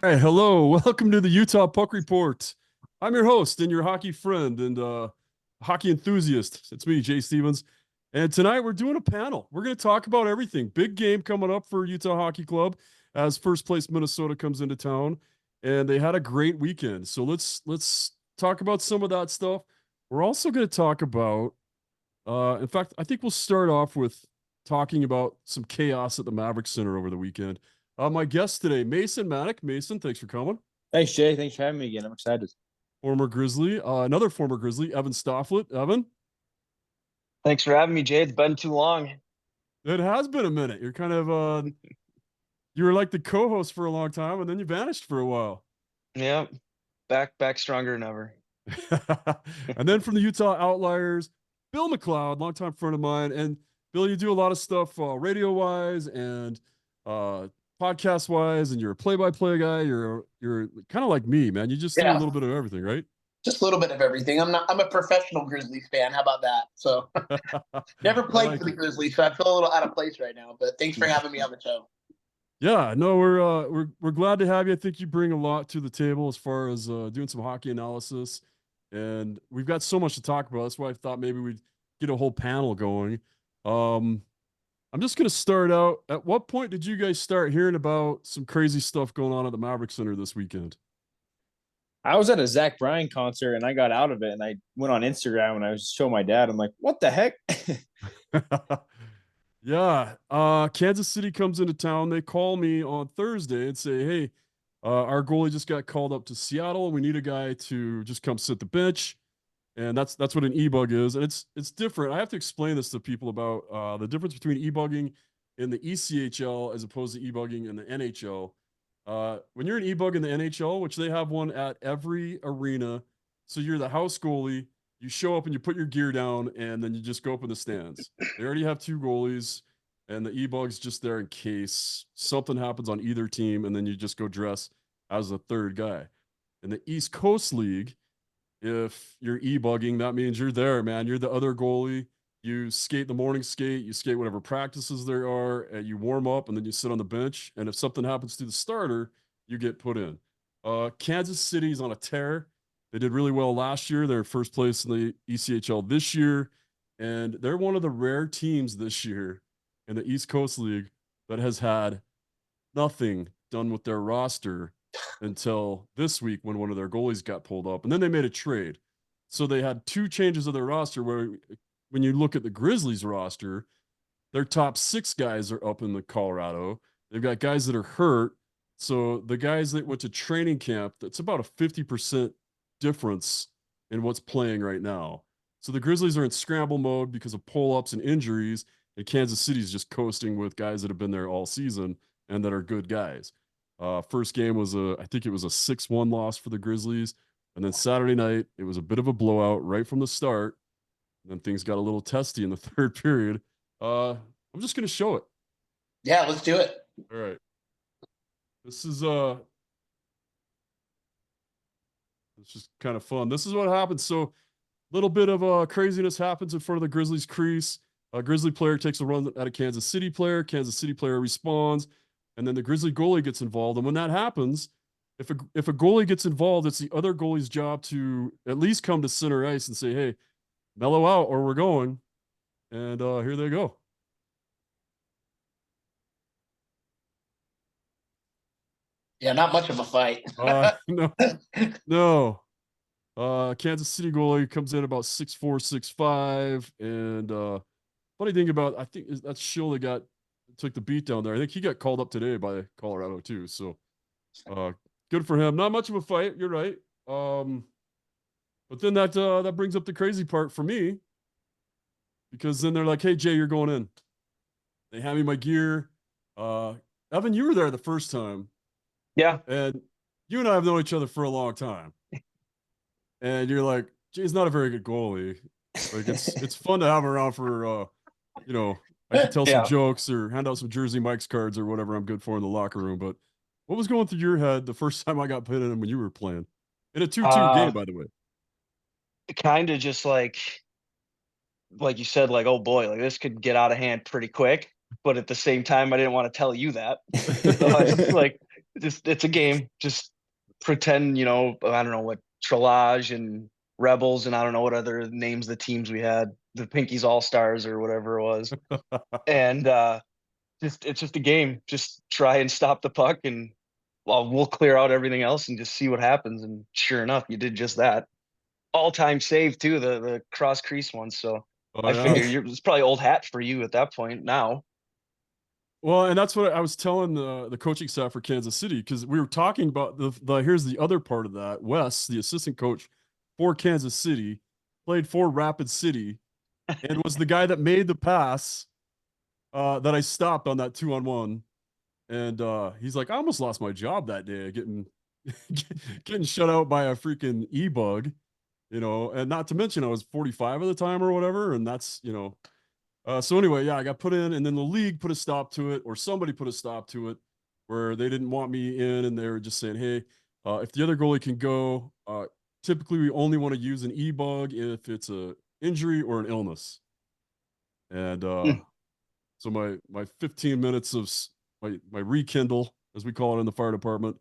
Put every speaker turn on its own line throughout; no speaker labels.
All right, hello. Welcome to the Utah Puck Report. I'm your host and your hockey friend and hockey enthusiast. It's me, Jay Stevens. And tonight we're doing a panel. We're going to talk about everything. Big game coming up for Utah Hockey Club as first place Minnesota comes into town. And they had a great weekend. So let's talk about some of that stuff. We're also going to talk about in fact, I think we'll start off with talking about some chaos at the Maverick Center over the weekend. My guest today, Mason Mannek. Mason, thanks for coming.
Thanks, Jay. Thanks for having me again. I'm excited.
Former Grizzly, another former Grizzly, Evan Stoflet. Evan,
Thanks for having me, Jay. It's been too long.
it has been a minute. You're kind of you were like the co-host for a long time, and then you vanished for a while.
Yeah, back stronger than ever.
And then from the Utah Outliers, Bill McCloud, longtime friend of mine. And Bill, you do a lot of stuff radio-wise and podcast-wise, and you're a play-by-play guy. You're kind of like me, man. You just do a little bit of everything, right?
Just a little bit of everything. I'm a professional Grizzlies fan. How about that? So never played for the Grizzlies, so I feel a little out of place right now. But thanks for having me on the show.
Yeah, no, we're glad to have you. I think you bring a lot to the table as far as doing some hockey analysis, and we've got so much to talk about. That's why I thought maybe we'd get a whole panel going. I'm just gonna start out. At what point did you guys start hearing about some crazy stuff going on at the Maverick Center this weekend?
I was at a Zach Bryan concert and I got out of it and I went on Instagram and I was showing my dad. I'm like, what the heck?
Yeah. Kansas City comes into town. They call me on Thursday and say, hey, our goalie just got called up to Seattle. We need a guy to just come sit the bench. And that's what an e-bug is. And it's different. I have to explain this to people about the difference between e-bugging in the ECHL as opposed to e-bugging in the NHL. When you're an e-bug in the NHL, which they have one at every arena, so you're the house goalie, you show up and you put your gear down and then you just go up in the stands. They already have two goalies and the e-bug's just there in case something happens on either team, and then you just go dress as a third guy. In the East Coast League, if you're e-bugging, that means you're there, man. You're the other goalie. You skate the morning skate, you skate whatever practices there are, and you warm up, and then you sit on the bench. And if something happens to the starter, you get put in. Kansas City's on a tear. They did really well last year. They're first place in the ECHL this year. And they're one of the rare teams this year in the East Coast League that has had nothing done with their roster until this week when one of their goalies got pulled up. And then they made a trade. So they had two changes of their roster where when you look at the Grizzlies roster, their top six guys are up in the Colorado. They've got guys that are hurt. So the guys that went to training camp, that's about a 50% difference in what's playing right now. So the Grizzlies are in scramble mode because of pull-ups and injuries, and Kansas City's just coasting with guys that have been there all season and that are good guys. First game was I think it was a 6-1 loss for the Grizzlies. And then Saturday night, it was a bit of a blowout right from the start. And then things got a little testy in the third period. I'm just going to show it.
Yeah, let's do it.
All right. This is it's just kind of fun. This is what happens. So a little bit of craziness happens in front of the Grizzlies crease. A Grizzly player takes a run at a Kansas City player. Kansas City player responds. And then the Grizzly goalie gets involved. And when that happens, if a goalie gets involved, it's the other goalie's job to at least come to center ice and say, hey, mellow out or we're going. And here they go.
Yeah, not much of a fight.
No. Kansas City goalie comes in about 6'4", 6'5". And funny thing about, I think that's Schill that took the beat down there. I think he got called up today by Colorado too. So good for him. Not much of a fight. You're right. But then that brings up the crazy part for me, because then they're like, hey, Jay, you're going in. They hand me my gear. Evan, you were there the first time.
Yeah.
And you and I have known each other for a long time. And you're like, Jay's not a very good goalie. Like it's fun to have him around for I can tell some jokes or hand out some Jersey Mike's cards or whatever I'm good for in the locker room. But what was going through your head the first time I got put in when you were playing? In a 2-2 game, by the way.
Kind of just like you said, like, oh boy, like this could get out of hand pretty quick. But at the same time, I didn't want to tell you that. So I was like, Just it's a game. Just pretend, I don't know what Trelage and Rebels and I don't know what other names the teams we had, the Pinkies All Stars or whatever it was. And it's just a game. Just try and stop the puck and we'll clear out everything else and just see what happens. And sure enough, you did just that. All-time save too, the cross crease one. So I figure it's probably old hat for you at that point now.
Well, and that's what I was telling the coaching staff for Kansas City, because we were talking about here's the other part of that. Wes, the assistant coach for Kansas City, played for Rapid City and was the guy that made the pass that I stopped on that 2-on-1. And he's like, I almost lost my job that day getting shut out by a freaking e-bug, and not to mention I was 45 at the time or whatever. And that's, so anyway, yeah, I got put in, and then the league put a stop to it, or somebody put a stop to it, where they didn't want me in, and they were just saying, hey, if the other goalie can go, typically we only want to use an e-bug if it's a injury or an illness. And so my 15 minutes of my rekindle, as we call it in the fire department,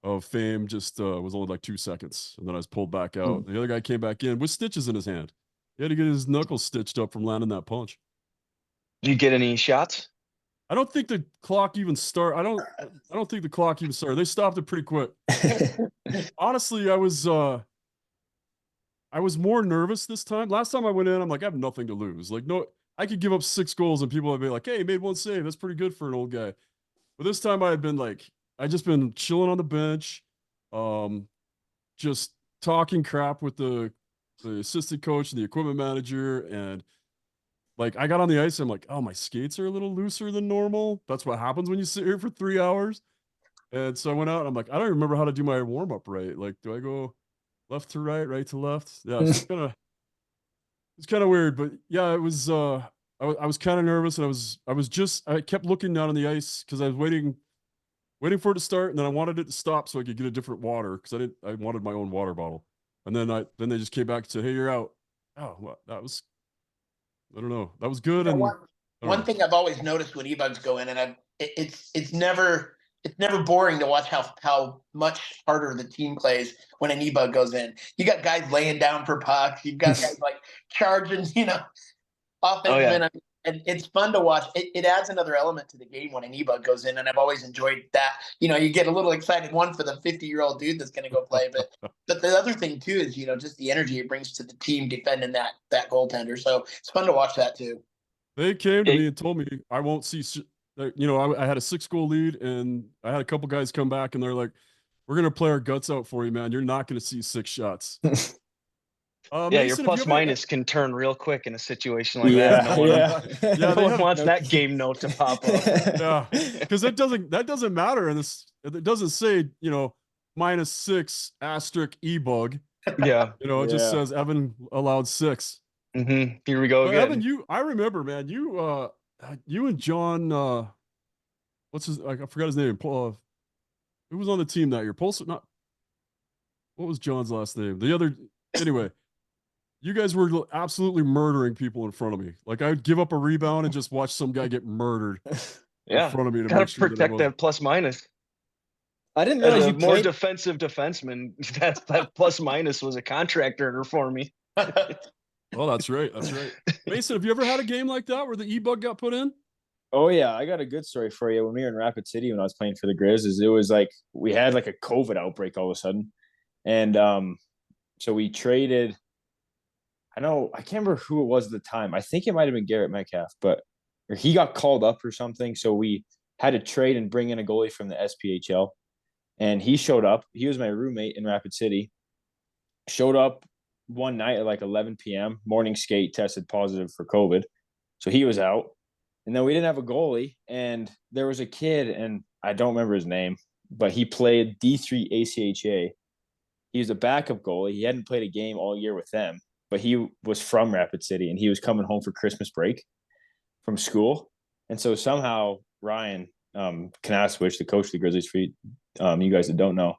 of fame just was only like 2 seconds, and then I was pulled back out. The other guy came back in with stitches in his hand. He had to get his knuckles stitched up from landing that punch.
Did you get any shots?
I don't think the clock even started. I don't think the clock even started. They stopped it pretty quick. Honestly, I was more nervous this time. Last time I went in, I'm like, I have nothing to lose. Like, no, I could give up 6 goals and people would be like, hey, he made 1 save. That's pretty good for an old guy. But this time I just been chilling on the bench, just talking crap with the assistant coach and the equipment manager. And like, I got on the ice, I'm like, oh, my skates are a little looser than normal. That's what happens when you sit here for 3 hours. And so I went out and I'm like, I don't remember how to do my warm up right. Like, do I go left to right, right to left? Yeah, it's kind of weird, but yeah, it was. I was kind of nervous, and I kept looking down on the ice because I was waiting for it to start, and then I wanted it to stop so I could get a different water, because I wanted my own water bottle. And then they just came back and said, hey, you're out. Oh, well, that was, I don't know, that was good. And
one thing I've always noticed when e-bugs go in, and it's never boring to watch how much harder the team plays when an e-bug goes in. You got guys laying down for pucks. You've got guys like charging, offensive.
Oh, yeah.
And it's fun to watch. It adds another element to the game when an e-bug goes in, and I've always enjoyed that. You get a little excited, one, for the 50-year-old dude that's going to go play, but the other thing too is just the energy it brings to the team defending that goaltender. So it's fun to watch that too.
They came to me and told me I won't see. I had a 6-goal lead, and I had a couple guys come back, and they're like, "We're gonna play our guts out for you, man. You're not gonna see 6 shots."
Yeah,
Mason,
your plus minus can turn real quick in a situation like that. No one wants that game note to pop up.
Yeah, because that doesn't matter, and it doesn't say -6 asterisk e-bug.
Yeah,
it just says Evan allowed 6.
Mm-hmm. Here we go again.
Evan, I remember, man. You and John, I forgot his name. Who was on the team that year? What was John's last name? Anyway. You guys were absolutely murdering people in front of me. Like, I would give up a rebound and just watch some guy get murdered in front of me to make sure
protect that plus minus.
I didn't realize
you more defensive defenseman. That plus minus was a contract earner for me.
Well, that's right. That's right. Mason, have you ever had a game like that where the e-bug got put in?
Oh yeah, I got a good story for you. When we were in Rapid City, when I was playing for the Grizzlies, it was like we had like a COVID outbreak all of a sudden, and so we traded. I can't remember who it was at the time. I think it might have been Garrett Metcalf, or he got called up or something. So we had to trade and bring in a goalie from the SPHL. And he showed up. He was my roommate in Rapid City. Showed up one night at like 11 p.m. Morning skate, tested positive for COVID. So he was out. And then we didn't have a goalie. And there was a kid, and I don't remember his name, but he played D3 ACHA. He was a backup goalie. He hadn't played a game all year with them. But he was from Rapid City, and he was coming home for Christmas break from school. And so somehow Ryan Kanaswich, the coach of the Grizzlies, for you guys that don't know,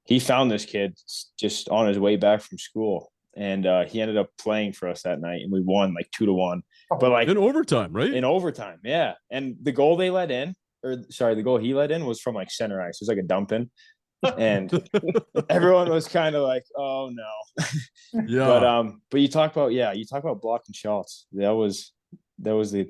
he found this kid just on his way back from school. And he ended up playing for us that night, and we won like 2-1. But like
in overtime, right?
In overtime, yeah. And the goal they let in, the goal he let in was from like center ice. It was like a dump in, and everyone was kind of like, "Oh no."
Yeah.
But you talk about blocking shots. That was the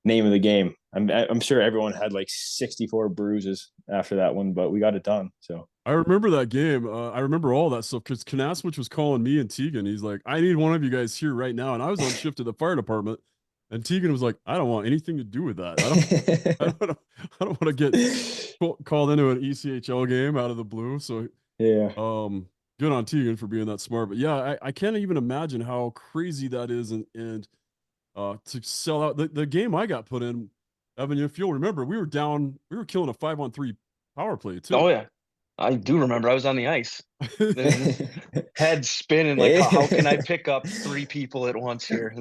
name of the game. I'm sure everyone had like 64 bruises after that one, but we got it done. So
I remember that game. I remember all that stuff because Kanaswich was calling me and Tegan. He's like, I need one of you guys here right now. And I was on shift at the fire department. And Tegan was like, I don't want anything to do with that. I don't want to get called into an ECHL game out of the blue. So
yeah.
good on Tegan for being that smart. But yeah, I can't even imagine how crazy that is. And to sell out the game I got put in, Evan, if you'll remember, we were killing a 5-on-3 power play too.
Oh yeah. I do remember. I was on the ice. Head spinning like, how can I pick up 3 people at once here?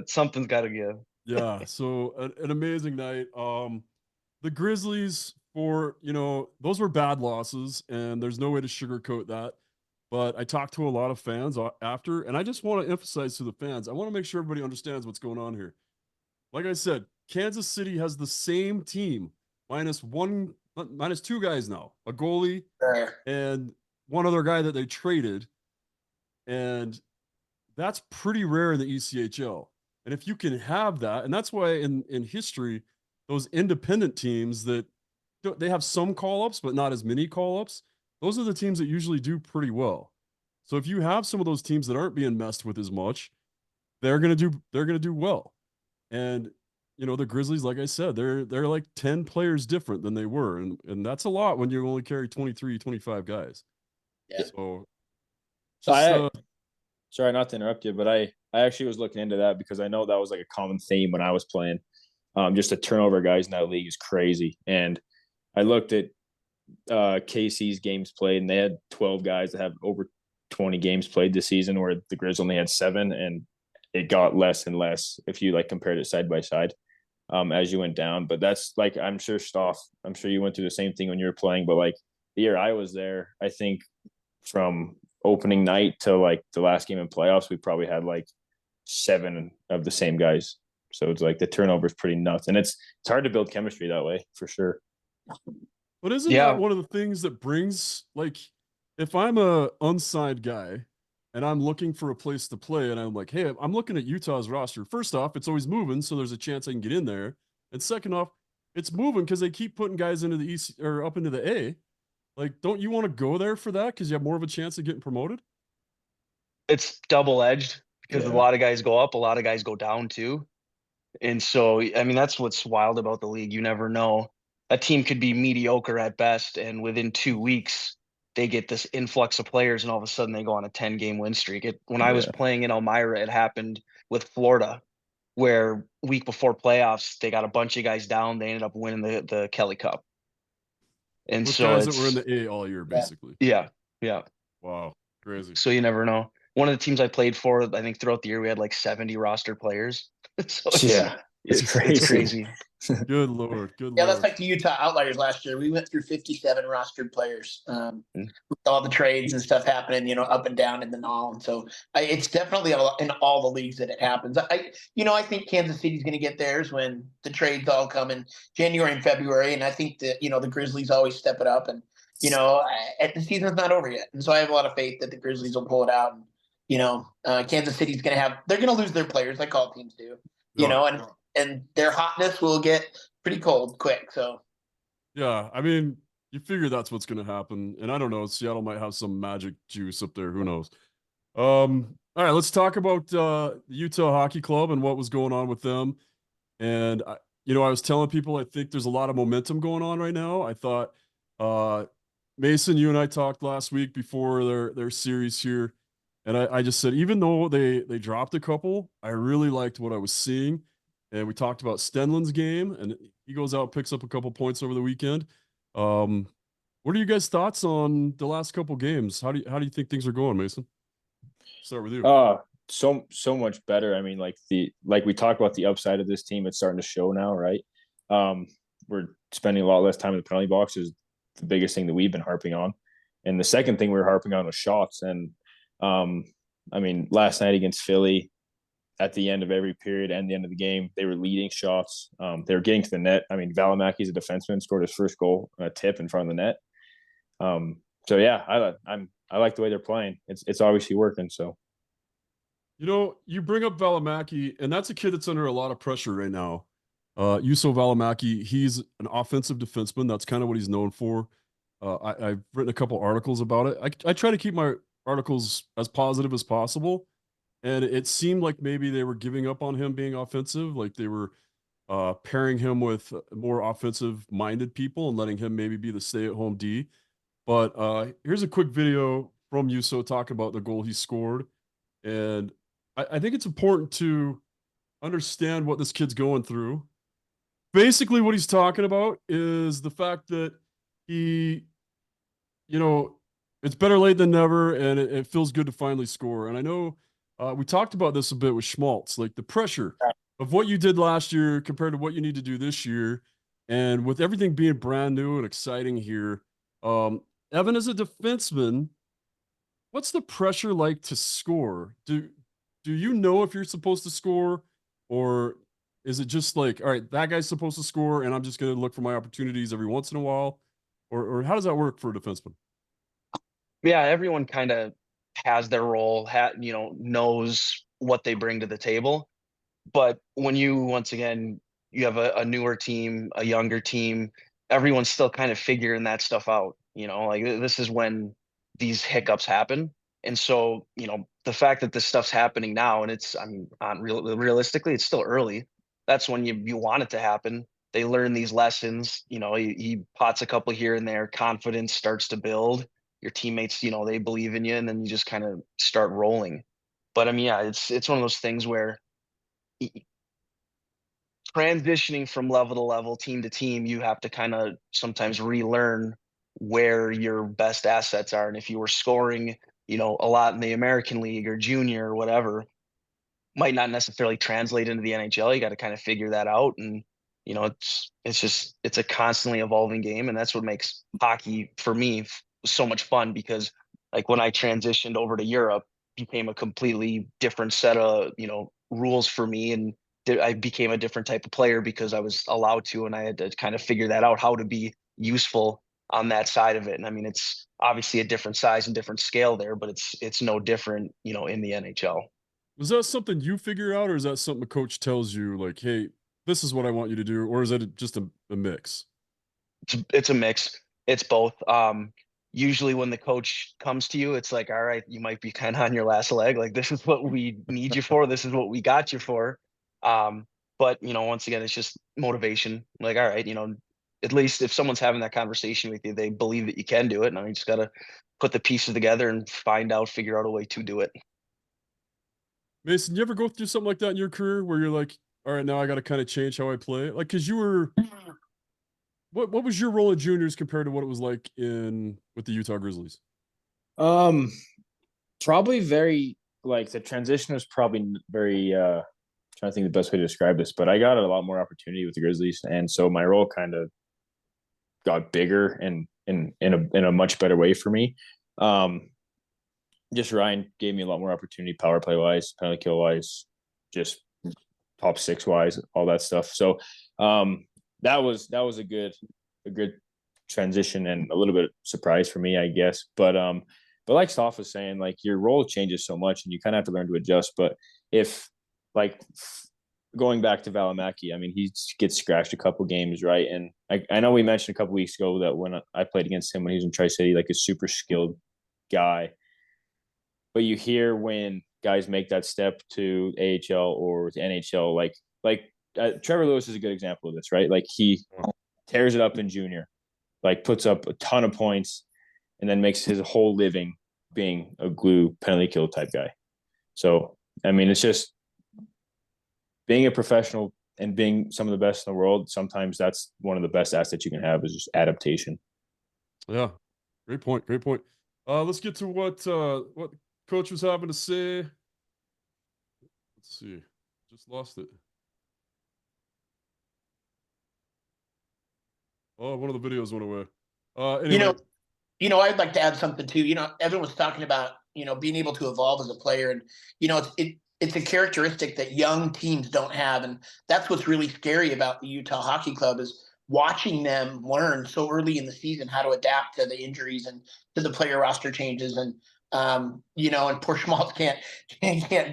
Something's got to give.
Yeah, so an amazing night. The Grizzlies, those were bad losses, and there's no way to sugarcoat that. But I talked to a lot of fans after, and I just want to emphasize to the fans, I want to make sure everybody understands what's going on here. Like I said, Kansas City has the same team minus 2 guys now, a goalie and one other guy that they traded. And that's pretty rare in the ECHL. And if you can have that, and that's why in history, those independent teams that they have some call-ups, but not as many call-ups, those are the teams that usually do pretty well. So if you have some of those teams that aren't being messed with as much, they're gonna do well. And the Grizzlies, like I said, they're like 10 players different than they were. And that's a lot when you only carry 23, 25 guys.
Yeah.
So
sorry not to interrupt you, but I actually was looking into that because I know that was like a common theme when I was playing. Just the turnover guys in that league is crazy. And I looked at KC's games played, and they had 12 guys that have over 20 games played this season, where the Grizz only had 7, and it got less and less if you like compared it side by side as you went down. But that's like, I'm sure you went through the same thing when you were playing, but like the year I was there, I think from opening night to like the last game in playoffs, we probably had like 7 of the same guys. So it's like the turnover is pretty nuts, and it's hard to build chemistry that way for sure.
But isn't that one of the things that brings, like, if I'm a unsigned guy and I'm looking for a place to play, and I'm like, hey, I'm looking at Utah's roster. First off, it's always moving, so there's a chance I can get in there. And second off, it's moving because they keep putting guys into the East or up into the A. Like, don't you want to go there for that because you have more of a chance of getting promoted?
It's double-edged because a lot of guys go up, a lot of guys go down too. And so, I mean, that's what's wild about the league. You never know. A team could be mediocre at best, and within 2 weeks, they get this influx of players, and all of a sudden they go on a 10-game win streak. When I was playing in Elmira, it happened with Florida, where week before playoffs, they got a bunch of guys down. They ended up winning the Kelly Cup. And
with
so
guys that were in the A all year, basically.
Yeah.
Wow, crazy.
So you never know. One of the teams I played for, I think throughout the year, we had like 70 roster players. So it's crazy. It's crazy.
Good Lord.
That's like the Utah Outliers last year. We went through 57 rostered players with all the trades and stuff happening, up and down in the null. And so it's definitely in all the leagues that it happens. I think Kansas City's going to get theirs when the trades all come in January and February. And I think that, the Grizzlies always step it up. And, the season's not over yet. And so I have a lot of faith that the Grizzlies will pull it out. And, Kansas City's going to they're going to lose their players like all teams do, and their hotness will get pretty cold quick. So,
yeah, I mean, you figure that's what's going to happen. And I don't know, Seattle might have some magic juice up there. Who knows? All right, let's talk about the Utah Hockey Club and what was going on with them. And, I was telling people, I think there's a lot of momentum going on right now. I thought, Mason, you and I talked last week before their series here. And I just said, even though they dropped a couple, I really liked what I was seeing. And we talked about Stenlund's game, and he goes out, picks up a couple points over the weekend. What are you guys' thoughts on the last couple games? How do you think things are going, Mason? Start with you.
So much better. I mean, like we talked about the upside of this team, it's starting to show now, right? We're spending a lot less time in the penalty box is the biggest thing that we've been harping on. And the second thing we were harping on was shots. And I mean, last night against Philly, at the end of every period and the end of the game, they were leading shots. They were getting to the net. I mean, Valimaki's a defenseman, scored his first goal on a tip in front of the net. So yeah, I like the way they're playing. It's obviously working. So,
You know, you bring up Valimaki, and that's a kid that's under a lot of pressure right now. Juuso Valimaki, he's an offensive defenseman. That's kind of what he's known for. I've written a couple articles about it. I try to keep my articles as positive as possible, and it seemed like maybe they were giving up on him being offensive, like they were pairing him with more offensive-minded people and letting him maybe be the stay-at-home D. But here's a quick video from Juuso talking about the goal he scored, and I think it's important to understand what this kid's going through. Basically, what he's talking about is the fact that he, you know, it's better late than never, and it feels good to finally score. And I know we talked about this a bit with Schmaltz, like the pressure of what you did last year compared to what you need to do this year. And with everything being brand new and exciting here, Evan, as a defenseman, what's the pressure like to score? Do you know if you're supposed to score, or is it just like, all right, that guy's supposed to score and I'm just going to look for my opportunities every once in a while? Or how does that work for a defenseman?
Yeah, everyone kind of has their role, knows what they bring to the table. But when you, once again, you have a newer team, a younger team, everyone's still kind of figuring that stuff out. Like this is when these hiccups happen. And so, the fact that this stuff's happening now, and it's, I mean, realistically, it's still early. That's when you want it to happen. They learn these lessons. He pots a couple here and there. Confidence starts to build. Your teammates, they believe in you, and then you just kind of start rolling. But I mean, yeah, it's one of those things where transitioning from level to level, team to team, you have to kind of sometimes relearn where your best assets are. And if you were scoring, a lot in the American League or junior or whatever, might not necessarily translate into the NHL. You got to kind of figure that out. And, it's a constantly evolving game. And that's what makes hockey for me so much fun, because like when I transitioned over to Europe, became a completely different set of, rules for me. And I became a different type of player because I was allowed to, and I had to kind of figure that out, how to be useful on that side of it. And I mean, it's obviously a different size and different scale there, but it's no different, in the NHL.
Was that something you figure out, or is that something the coach tells you, like, hey, this is what I want you to do? Or is that just a mix?
It's a mix. It's both. Usually when the coach comes to you, it's like, all right, you might be kind of on your last leg. Like, this is what we need you for. This is what we got you for. But once again, it's just motivation. Like, all right, at least if someone's having that conversation with you, they believe that you can do it. And I mean, you just got to put the pieces together and figure out a way to do it.
Mason, you ever go through something like that in your career where you're like, all right, now I got to kind of change how I play? Like, cause you were, what was your role in juniors compared to what it was like with the Utah Grizzlies?
Probably very, like, the transition was probably very, trying to think the best way to describe this, but I got a lot more opportunity with the Grizzlies. And so my role kind of got bigger and in a much better way for me. Just Ryan gave me a lot more opportunity, power play wise, penalty kill wise, just top six wise, all that stuff. So that was a good transition and a little bit of surprise for me, I guess. But like Stoff was saying, like, your role changes so much and you kind of have to learn to adjust. But if, like, going back to Valimaki, I mean, he gets scratched a couple games, right? And I know we mentioned a couple weeks ago that when I played against him when he was in Tri-City, like, a super skilled guy. But you hear when guys make that step to AHL or to NHL, like Trevor Lewis is a good example of this, right? Like, he tears it up in junior, like, puts up a ton of points, and then makes his whole living being a glue penalty kill type guy. So, I mean, it's just being a professional and being some of the best in the world. Sometimes that's one of the best assets you can have, is just adaptation.
Yeah. Great point. Great point. Let's get to what coach was having to say. Let's see. Just lost it. Oh, one of the videos went away. Anyway.
I'd like to add something too. Evan was talking about, being able to evolve as a player, and, it's a characteristic that young teams don't have, and that's what's really scary about the Utah Hockey Club is watching them learn so early in the season how to adapt to the injuries and to the player roster changes. And and poor Schmaltz can't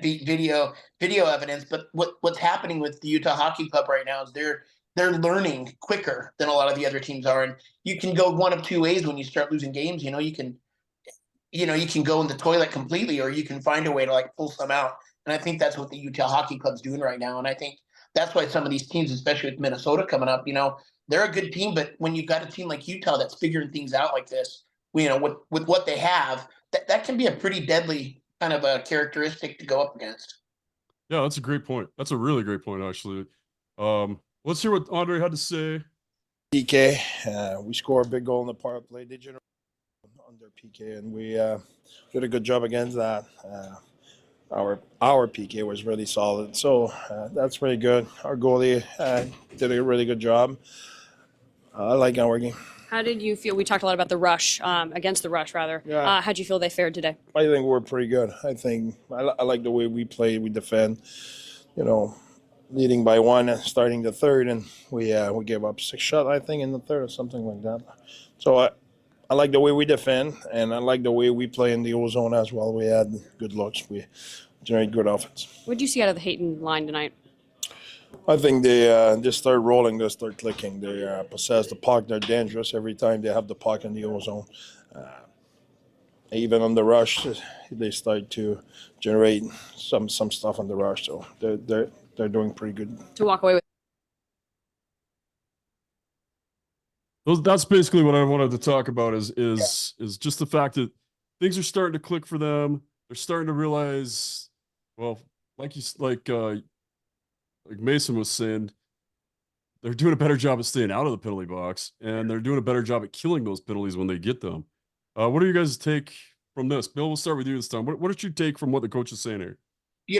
beat video evidence. But what's happening with the Utah Hockey Club right now is they're learning quicker than a lot of the other teams are, and you can go one of two ways when you start losing games. You can go in the toilet completely, or you can find a way to like pull some out. And I think that's what the Utah Hockey Club's doing right now. And I think that's why some of these teams, especially with Minnesota coming up, they're a good team. But when you've got a team like Utah that's figuring things out like this, with what they have, that can be a pretty deadly kind of a characteristic to go up against.
Yeah, that's a great point. That's a really great point, actually. Let's hear what Andre had to say.
PK, we scored a big goal in the power play. Did you know under PK, and we did a good job against that. Our PK was really solid, so that's really good. Our goalie did a really good job. I like our game.
How did you feel? We talked a lot about the rush, against the rush, rather.
Yeah.
How'd you feel they fared today?
I think we're pretty good. I think I like the way we play. We defend, leading by one and starting the third, and we gave up 6 shots, I think, in the third or something like that. So I like the way we defend, and I like the way we play in the O-zone as well. We had good looks. We generate good offense.
What did you see out of the Hayton line tonight?
I think they start rolling, they start clicking. They possess the puck. They're dangerous every time they have the puck in the O-zone. Even on the rush, they start to generate some stuff on the rush. So they're doing pretty good.
To walk away with.
That's basically what I wanted to talk about is just the fact that things are starting to click for them. They're starting to realize, well, like Mason was saying, they're doing a better job of staying out of the penalty box, and they're doing a better job at killing those penalties when they get them. What do you guys take from this? Bill, we'll start with you this time. What did you take from what the coach is saying here?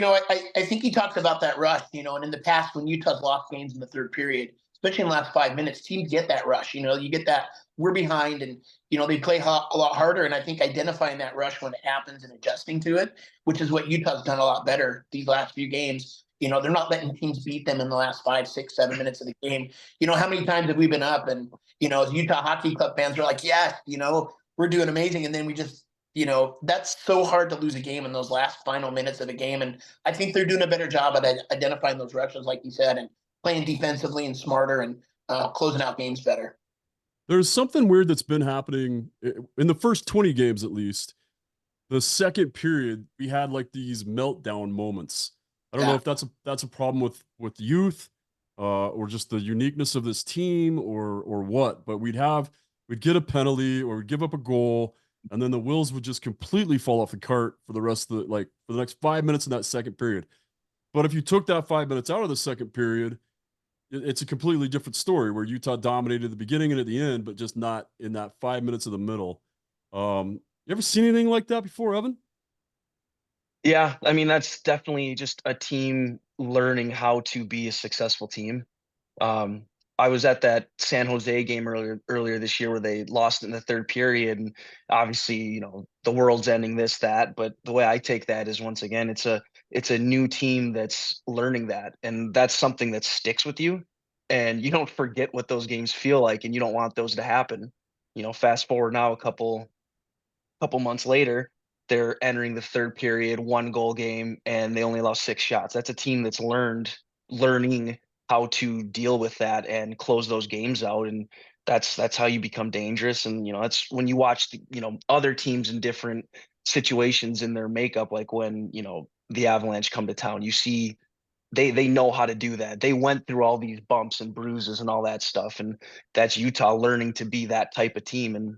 I think he talks about that rush, and in the past when Utah's lost games in the third period, especially in the last 5 minutes, teams get that rush. You get that we're behind, and they play a lot harder. And I think identifying that rush when it happens and adjusting to it, which is what Utah's done a lot better these last few games. They're not letting teams beat them in the last 5, 6, 7 minutes of the game. How many times have we been up and as Utah Hockey Club fans are like, yes, we're doing amazing, and then we just that's so hard to lose a game in those last final minutes of the game. And I think they're doing a better job at identifying those rushes, like you said, and playing defensively and smarter and closing out games better.
There's something weird that's been happening in the first 20 games, at least. The second period, we had like these meltdown moments. I don't know if that's a problem with youth, or just the uniqueness of this team, or what. But we'd get a penalty or we'd give up a goal, and then the wheels would just completely fall off the cart for the rest of for the next 5 minutes in that second period. But if you took that 5 minutes out of the second period, it's a completely different story where Utah dominated at the beginning and at the end, but just not in that 5 minutes of the middle. You ever seen anything like that before, Evan?
Yeah, I mean, that's definitely just a team learning how to be a successful team. I was at that San Jose game earlier this year where they lost in the third period, and obviously, the world's ending, this, that. But the way I take that is, once again, it's a new team that's learning that, and that's something that sticks with you, and you don't forget what those games feel like, and you don't want those to happen. Fast forward now a couple months later, they're entering the third period, 1-goal game, and they only allow 6 shots. That's a team that's learning how to deal with that and close those games out. And that's how you become dangerous. And, that's when you watch other teams in different situations in their makeup, like when, the Avalanche come to town, you see they know how to do that. They went through all these bumps and bruises and all that stuff. And that's Utah learning to be that type of team. And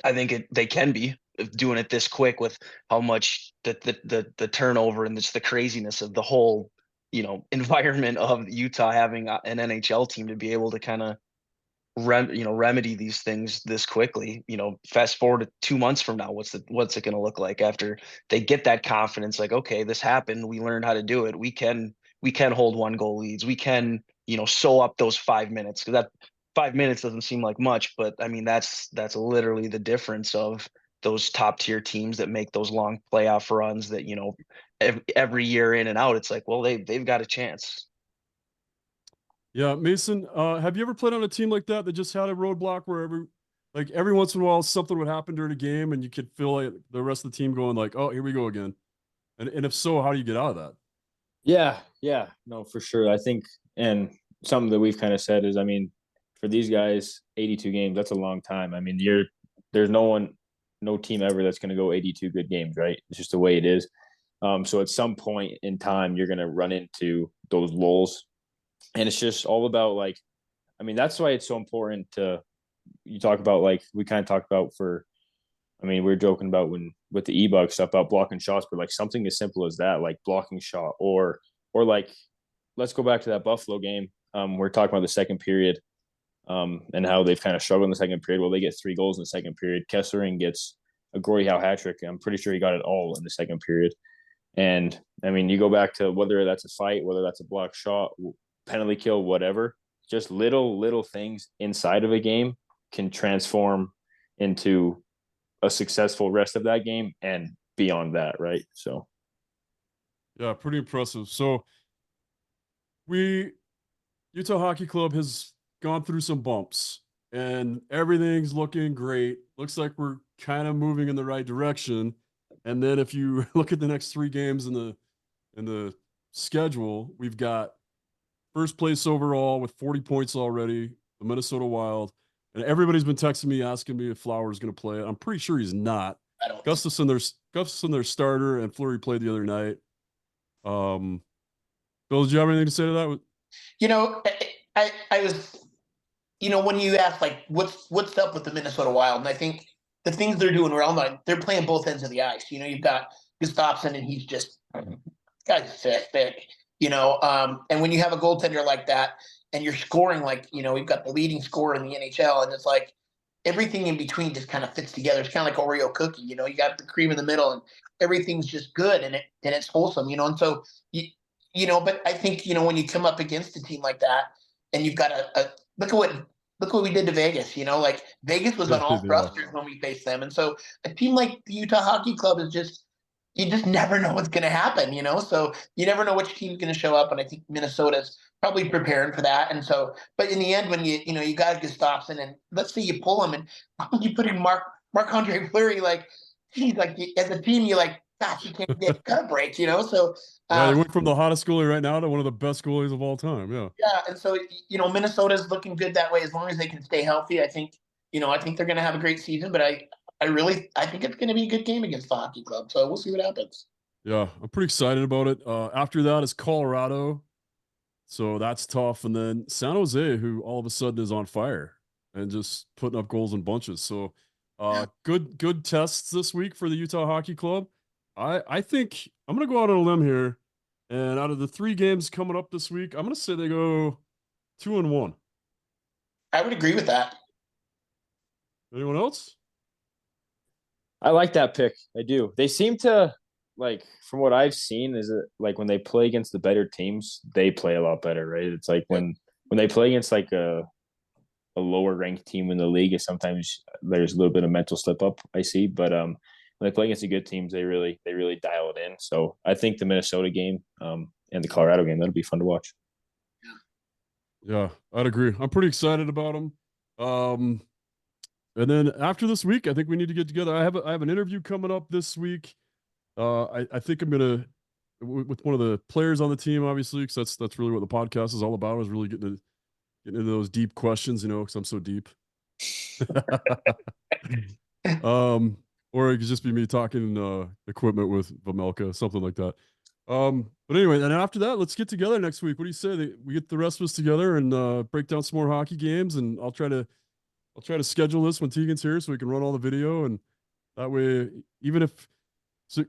I think they can be doing it this quick with how much the turnover and just the craziness of the whole environment of Utah having an NHL team to be able to kind of remedy these things this quickly. Fast forward to 2 months from now, what's it going to look like after they get that confidence? Like, okay, this happened, we learned how to do it. We can hold 1-goal leads. We can sew up those 5 minutes, because that 5 minutes doesn't seem like much, but I mean that's literally the difference of those top tier teams that make those long playoff runs that, you know, every year in and out, it's like, well, they've got a chance.
Yeah, Mason, have you ever played on a team like that just had a roadblock where every once in a while something would happen during a game and you could feel like the rest of the team going like, oh, here we go again. And if so, how do you get out of that?
Yeah, no, for sure. I think, and something that we've kind of said is, I mean, for these guys, 82 games, that's a long time. I mean, there's no team ever that's going to go 82 good games, right? It's just the way it is. So at some point in time, you're going to run into those lulls, and it's just all about like, I mean, that's why it's so important to, you talk about, like we kind of talked about I mean, we were joking about with the e-bug stuff about blocking shots, but like something as simple as that, like blocking shot, or like, let's go back to that Buffalo game. We're talking about the second period, and how they've kind of struggled in the second period. Well, they get 3 goals in the second period. Kessering gets a Gordie Howe hat trick. I'm pretty sure he got it all in the second period. And I mean, you go back to whether that's a fight, whether that's a block shot, penalty kill, whatever, just little things inside of a game can transform into a successful rest of that game and beyond that, right? So
Yeah, pretty impressive. So Utah Hockey Club has gone through some bumps and everything's looking great. Looks like we're kind of moving in the right direction. And then if you look at the next 3 games in the schedule, we've got first place overall with 40 points already, the Minnesota Wild. And everybody's been texting me asking me if Flower's going to play it. I'm pretty sure he's not.
I don't.
Gustafson, their starter, and Fleury played the other night. Bill, did you have anything to say to that?
You know, I was, you know, when you ask like what's up with the Minnesota Wild, and I think the things they're doing well, like they're playing both ends of the ice. You know, you've got Gustafson, and he's just guy's thick. You know, and when you have a goaltender like that, and you're scoring like, you know, we've got the leading scorer in the NHL, and it's like everything in between just kind of fits together. It's kind of like Oreo cookie. You know, you got the cream in the middle, and everything's just good, and it's wholesome. You know, and so you know, but I think, you know, when you come up against a team like that, and you've got a look what we did to Vegas. You know, like Vegas was on all thrusters when we faced them, and so a team like the Utah Hockey Club is just, you just never know what's going to happen. You know, so you never know which team's going to show up, and I think Minnesota's probably preparing for that. And so, but in the end, when you know you got Gustafsson, and let's say you pull him, and you put in Marc-Andre Fleury, like he's like, as a team, you're like, gosh, you can't get a break. You know, so.
Yeah, they went from the hottest goalie right now to one of the best goalies of all time. Yeah.
Yeah, and so, you know, Minnesota's looking good that way as long as they can stay healthy. I think they're going to have a great season, but I think it's going to be a good game against the Hockey Club. So we'll see what happens.
Yeah, I'm pretty excited about it. After that is Colorado, so that's tough, and then San Jose, who all of a sudden is on fire and just putting up goals in bunches. So, good tests this week for the Utah Hockey Club. I think I'm going to go out on a limb here, and out of the 3 games coming up this week, I'm going to say they go 2-1.
I would agree with that.
Anyone else?
I like that pick. I do. They seem to, like, from what I've seen, is it like when they play against the better teams, they play a lot better, right? It's like when they play against like a lower ranked team in the league, sometimes there's a little bit of mental slip up, I see, but when they play against the good teams, they really dial it in. So I think the Minnesota game and the Colorado game, that'll be fun to watch.
Yeah, I'd agree. I'm pretty excited about them. And then after this week, I think we need to get together. I have an interview coming up this week. I think I'm gonna with one of the players on the team, obviously, because that's really what the podcast is all about. Is really getting into those deep questions, you know, because I'm so deep. Or it could just be me talking equipment with Vamelka, something like that. But anyway, and after that, let's get together next week. What do you say? We get the rest of us together and break down some more hockey games, and I'll try to schedule this when Tegan's here so we can run all the video, and that way, even if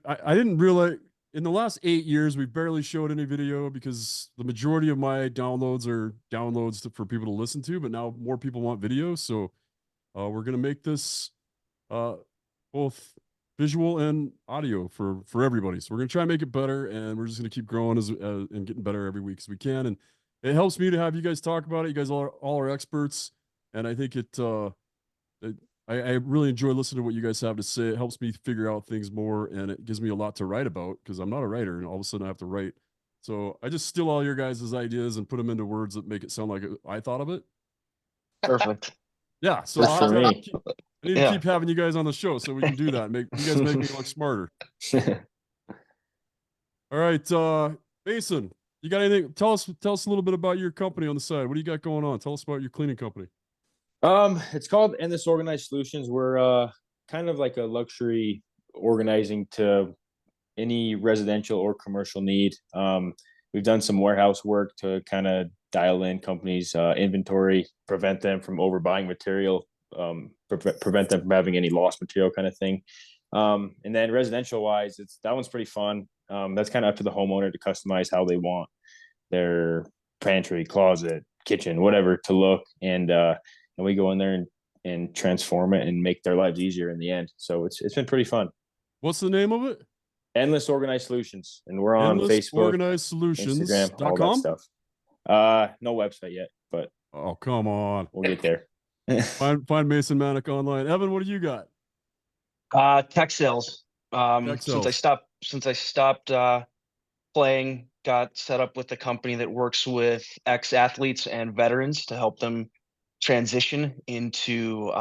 I didn't realize in the last 8 years we've barely showed any video because the majority of my downloads are downloads for people to listen to, but now more people want video, so we're gonna make this both visual and audio for everybody. So we're gonna try and make it better, and we're just gonna keep growing and getting better every week as we can. And it helps me to have you guys talk about it. You guys all are experts, and I think it I really enjoy listening to what you guys have to say. It helps me figure out things more, and it gives me a lot to write about because I'm not a writer, and all of a sudden I have to write. So I just steal all your guys' ideas and put them into words that make it sound like I thought of it.
Perfect.
Yeah, so
Works for me.
I need to
Yeah.
keep having you guys on the show so we can do that. You guys make me look smarter. All right, Mason, you got anything? Tell us a little bit about your company on the side. What do you got going on? Tell us about your cleaning company.
It's called Endless Organized Solutions. We're kind of like a luxury organizing to any residential or commercial need. We've done some warehouse work to kind of dial in companies' inventory, prevent them from overbuying material, prevent them from having any lost material kind of thing. And then residential wise, that one's pretty fun. That's kind of up to the homeowner to customize how they want their pantry, closet, kitchen, whatever to look. And we go in there and transform it and make their lives easier in the end. So it's been pretty fun.
What's the name of it?
Endless Organized Solutions, and we're on Facebook, Instagram, all that stuff. No website yet, but
oh, come on,
we'll get there.
find Mason Mannek online. Evan, what do you got?
Tech sales. Since I stopped playing, got set up with a company that works with ex-athletes and veterans to help them transition into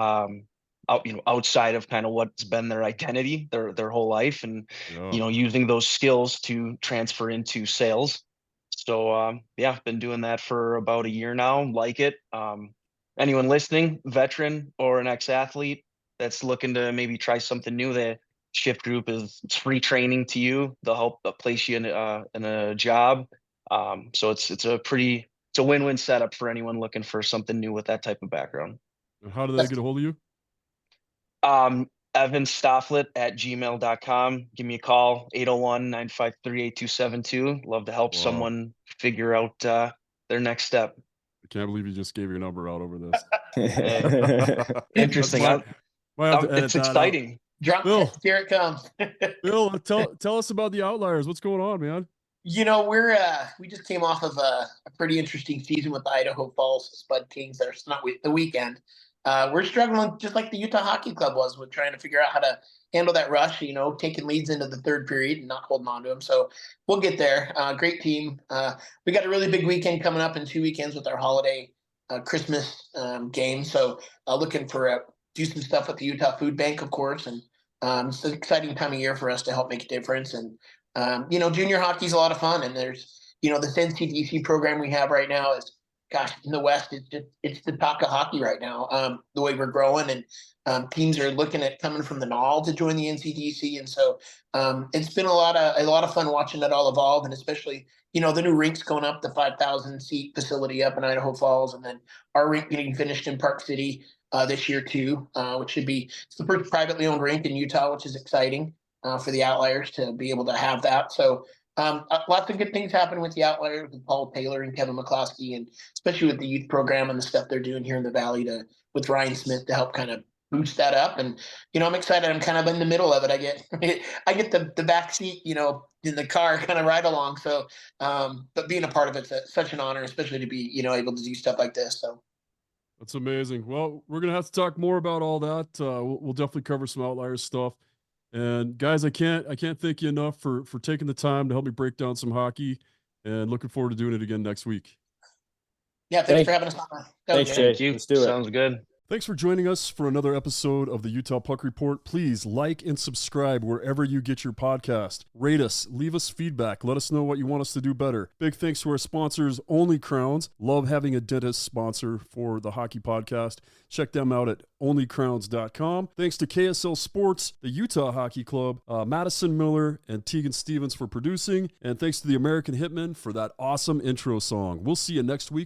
outside of kind of what's been their identity their whole life, and using those skills to transfer into sales. So been doing that for about a year now. Like it. Anyone listening, veteran or an ex-athlete that's looking to maybe try something new, the Shift Group it's free training to you. They'll help place you in a job. So it's a win-win setup for anyone looking for something new with that type of background.
How do they get a hold of you?
Evan Stoflet at gmail.com. Give me a call, 801-953-8272. Love to help someone figure out their next step.
I can't believe you just gave your number out over this.
Interesting. It's exciting.
Drunk, here it comes.
Bill, tell us about the Outliers. What's going on, man?
We just came off of a pretty interesting season with the Idaho Falls Spud Kings. That's not the weekend. We're struggling just like the Utah Hockey Club was with trying to figure out how to handle that rush, taking leads into the third period and not holding on to them. So we'll get there. Great team. We got a really big weekend coming up in 2 weekends with our holiday Christmas game. So looking for do some stuff with the Utah Food Bank, of course. And it's an exciting time of year for us to help make a difference. And, junior hockey is a lot of fun. And there's, this NCDC program we have right now is, gosh, in the West, it's the talk of hockey right now. The way we're growing, and teams are looking at coming from the NAL to join the NCDC, and so it's been a lot of fun watching it all evolve, and especially the new rinks going up, the 5,000 seat facility up in Idaho Falls, and then our rink getting finished in Park City this year too, which should be it's the first privately owned rink in Utah, which is exciting for the Outliers to be able to have that. So. Lots of good things happen with the Outliers with Paul Taylor and Kevin McCloskey, and especially with the youth program and the stuff they're doing here in the Valley with Ryan Smith to help kind of boost that up. And I'm excited. I'm kind of in the middle of it. I get the back seat, in the car, kind of ride along. So, but being a part of it's such an honor, especially to be able to do stuff like this. So.
That's amazing. Well, we're gonna have to talk more about all that. We'll definitely cover some Outliers stuff. And guys, I can't thank you enough for taking the time to help me break down some hockey, and looking forward to doing it again next week.
Yeah, thanks for having us on.
Thanks, Jay.
Thank you.
Let's do it.
Sounds good.
Thanks for joining us for another episode of the Utah Puck Report. Please like and subscribe wherever you get your podcast. Rate us, leave us feedback, let us know what you want us to do better. Big thanks to our sponsors, Only Crowns. Love having a dentist sponsor for the hockey podcast. Check them out at onlycrowns.com. Thanks to KSL Sports, the Utah Hockey Club, Madison Miller, and Tegan Stevens for producing. And thanks to the American Hitmen for that awesome intro song. We'll see you next week.